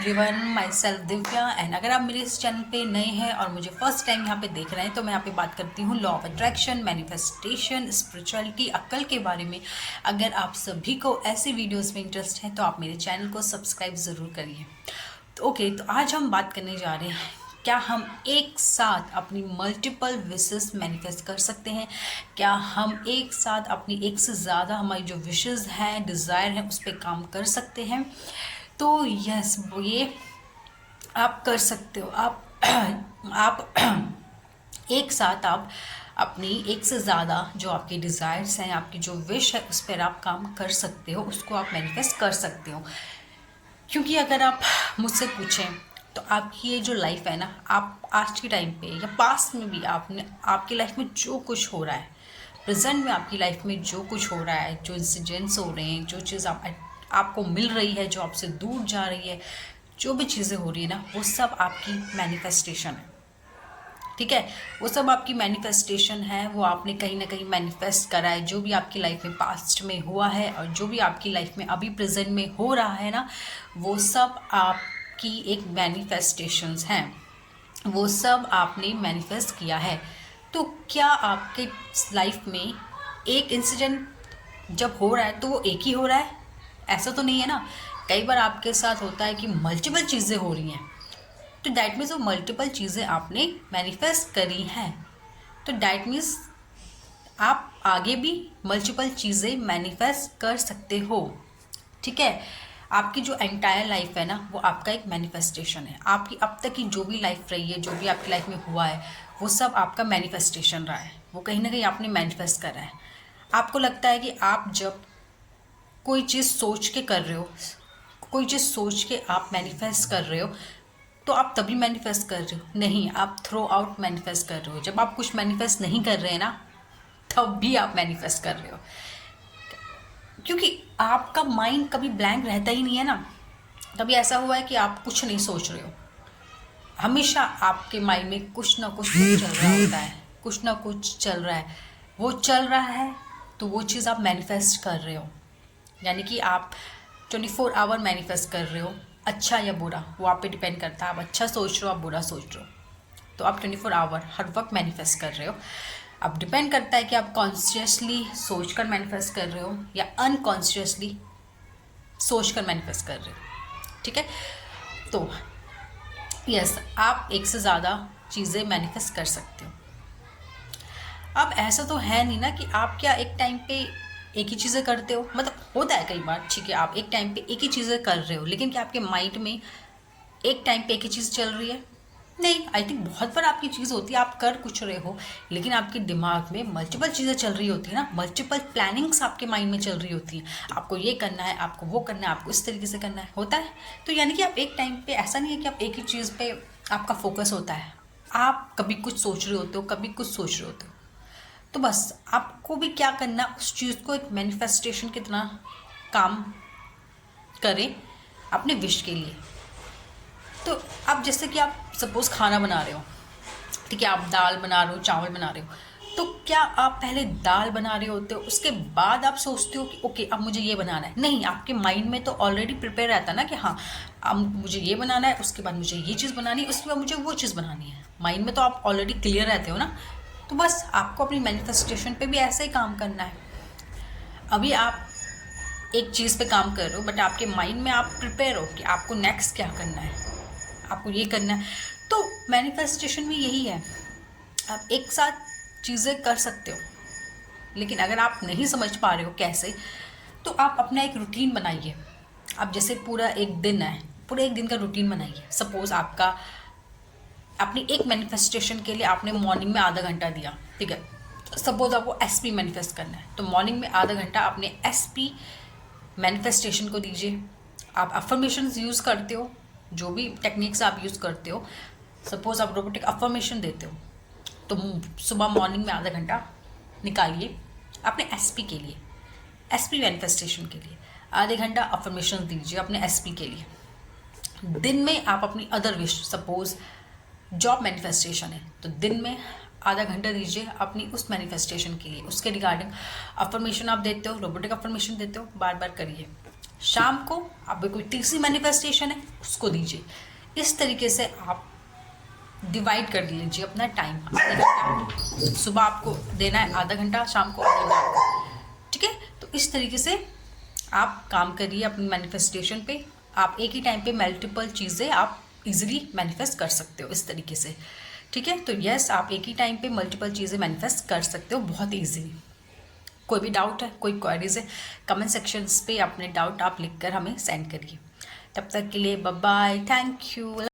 Everyone, my self Divya. And अगर आप मेरे इस चैनल पे नए हैं और मुझे फर्स्ट टाइम यहाँ पे देख रहे हैं तो मैं यहाँ पे बात करती हूँ law of attraction, manifestation, spirituality, अक्ल के बारे में। अगर आप सभी को ऐसी वीडियोस में इंटरेस्ट है तो आप मेरे चैनल को सब्सक्राइब ज़रूर करिए। तो तो आज हम बात करने जा रहे हैं, क्या हम एक साथ अपनी मल्टीपल विशेस मैनिफेस्ट कर सकते हैं? क्या हम एक साथ अपनी एक से ज़्यादा हमारी जो विशेस हैं, डिज़ायर हैं, उस पर काम कर सकते हैं? तो यस, ये आप कर सकते हो। आप एक साथ आप अपनी एक से ज़्यादा जो आपकी डिज़ायर्स हैं, आपकी जो विश है, उस पर आप काम कर सकते हो, उसको आप मैनिफेस्ट कर सकते हो। क्योंकि अगर आप मुझसे पूछें तो आपकी ये जो लाइफ है ना, आप आज के टाइम पे या पास्ट में भी आपकी लाइफ में जो कुछ हो रहा है, प्रेजेंट में आपकी लाइफ में जो कुछ हो रहा है, जो इंसिडेंट्स हो रहे हैं, जो चीज़ आपको मिल रही है, जो आपसे दूर जा रही है, जो भी चीज़ें हो रही है ना, वो सब आपकी मैनिफेस्टेशन है। ठीक है, वो सब आपकी मैनिफेस्टेशन है। वो आपने कहीं ना कहीं मैनिफेस्ट करा है। जो भी आपकी लाइफ में पास्ट में हुआ है और जो भी आपकी लाइफ में अभी प्रेजेंट में हो रहा है ना, वो सब आपकी एक मैनिफेस्टेशंस हैं। वो सब आपने मैनिफेस्ट किया है। तो क्या आपके लाइफ में एक इंसिडेंट जब हो रहा है तो वो एक ही हो रहा है? ऐसा तो नहीं है ना। कई बार आपके साथ होता है कि मल्टीपल चीज़ें हो रही हैं, तो डैट मीन्स वो मल्टीपल चीज़ें आपने मैनिफेस्ट करी हैं। तो डैट मीन्स आप आगे भी मल्टीपल चीज़ें मैनिफेस्ट कर सकते हो। ठीक है, आपकी जो एंटायर लाइफ है ना, वो आपका एक मैनिफेस्टेशन है। आपकी अब तक की जो भी लाइफ रही है, जो भी आपकी लाइफ में हुआ है, वो सब आपका मैनिफेस्टेशन रहा है। वो कहीं ना कहीं आपने मैनिफेस्ट करा है। आपको लगता है कि आप जब कोई चीज़ सोच के कर रहे हो, कोई चीज़ सोच के आप मैनिफेस्ट कर रहे हो, तो आप तभी मैनिफेस्ट कर रहे हो? नहीं, आप थ्रू आउट मैनिफेस्ट कर रहे हो। जब आप कुछ मैनिफेस्ट नहीं कर रहे हैं ना, तब भी आप मैनिफेस्ट कर रहे हो। क्योंकि आपका माइंड कभी ब्लैंक रहता ही नहीं है ना। कभी ऐसा हुआ है कि आप कुछ नहीं सोच रहे हो? हमेशा आपके माइंड में कुछ ना कुछ चल रहा होता है, कुछ ना कुछ चल रहा है। वो चल रहा है तो वो चीज़ आप मैनिफेस्ट कर रहे हो। यानी कि आप 24 आवर मैनिफेस्ट कर रहे हो, अच्छा या बुरा वो आप पे डिपेंड करता है। आप अच्छा सोच रहे हो, आप बुरा सोच रहे हो, तो आप 24 आवर हर वक्त मैनिफेस्ट कर रहे हो। अब डिपेंड करता है कि आप कॉन्शियसली सोच कर मैनिफेस्ट कर रहे हो या अनकॉन्शियसली सोच कर मैनिफेस्ट कर रहे हो। ठीक है, तो यस, आप एक से ज़्यादा चीज़ें मैनिफेस्ट कर सकते हो। अब ऐसा तो है नहीं ना कि आप क्या एक टाइम पे एक ही चीज़ें करते हो। मतलब होता है कई बार, ठीक है, आप एक टाइम पे एक ही चीज़ें कर रहे हो, लेकिन क्या आपके माइंड में एक टाइम पे एक ही चीज़ चल रही है? नहीं, आई थिंक बहुत बार आपकी चीज़ होती है, आप कर कुछ रहे हो, लेकिन आपके दिमाग में मल्टीपल चीज़ें चल रही होती है ना, मल्टीपल प्लानिंग्स आपके माइंड में चल रही होती हैं। आपको ये करना है, आपको वो करना है, आपको इस तरीके से करना है, होता है। तो यानी कि आप एक टाइम पे, ऐसा नहीं है कि आप एक ही चीज़ पे आपका फोकस होता है। आप कभी कुछ सोच रहे होते हो, कभी कुछ सोच रहे होते हो। तो बस आपको भी क्या करना, उस चीज़ को एक मैनिफेस्टेशन की तरह काम करें अपने विश के लिए। तो अब जैसे कि आप सपोज़ खाना बना रहे हो, ठीक है, आप दाल बना रहे हो, चावल बना रहे हो, तो क्या आप पहले दाल बना रहे होते हो, उसके बाद आप सोचते हो कि ओके अब मुझे ये बनाना है? नहीं, आपके माइंड में तो ऑलरेडी प्रिपेयर रहता है ना कि हाँ अब मुझे ये बनाना है, उसके बाद मुझे ये चीज़ बनानी है, उसके बाद मुझे वो चीज़ बनानी है। माइंड में तो आप ऑलरेडी क्लियर रहते हो ना। तो बस आपको अपनी मैनिफेस्टेशन पे भी ऐसे ही काम करना है। अभी आप एक चीज़ पे काम कर रहे हो, बट आपके माइंड में आप प्रिपेयर हो कि आपको नेक्स्ट क्या करना है, आपको ये करना है। तो मैनिफेस्टेशन में यही है, आप एक साथ चीज़ें कर सकते हो, लेकिन अगर आप नहीं समझ पा रहे हो कैसे, तो आप अपना एक रूटीन बनाइए। आप जैसे पूरा एक दिन है, पूरे एक दिन का रूटीन बनाइए। सपोज़ आपका अपनी एक मैनिफेस्टेशन के लिए आपने मॉर्निंग में आधा घंटा दिया, ठीक है। सपोज आपको एसपी मैनिफेस्ट करना है, तो मॉर्निंग में आधा घंटा अपने एसपी मैनिफेस्टेशन को दीजिए। आप अफर्मेशंस यूज़ करते हो, जो भी टेक्निक्स आप यूज़ करते हो, सपोज आप रोबोटिक अफर्मेशन देते हो, तो सुबह मॉर्निंग में आधा घंटा निकालिए अपने एसपी के लिए, एसपी मैनिफेस्टेशन के लिए। आधे घंटा अफर्मेशन दीजिए अपने एसपी के लिए। दिन में आप अपनी other wish, suppose job manifestation है, तो दिन में आधा घंटा दीजिए अपनी उस मैनिफेस्टेशन के लिए, उसके रिगार्डिंग अफर्मेशन आप देते हो, रोबोटिक अफर्मेशन देते हो, बार बार करिए। शाम को आप कोई तीसरी मैनिफेस्टेशन है उसको दीजिए। इस तरीके से आप डिवाइड कर लीजिए अपना टाइम। आधा घंटा सुबह आपको देना है, आधा घंटा शाम को, आधा घंटा आपको, ठीक है। तो इस तरीके से आप काम करिए अपनी मैनिफेस्टेशन पे। आप एक ही टाइम पे मल्टीपल चीज़ें आप इजीली मैनिफेस्ट कर सकते हो इस तरीके से, ठीक है। तो यस, आप एक ही टाइम पे मल्टीपल चीज़ें मैनिफेस्ट कर सकते हो बहुत ईजीली। कोई भी डाउट है, कोई क्वेरीज है, कमेंट सेक्शंस पे अपने डाउट आप लिखकर हमें सेंड करिए। तब तक के लिए बाय बाय, थैंक यू।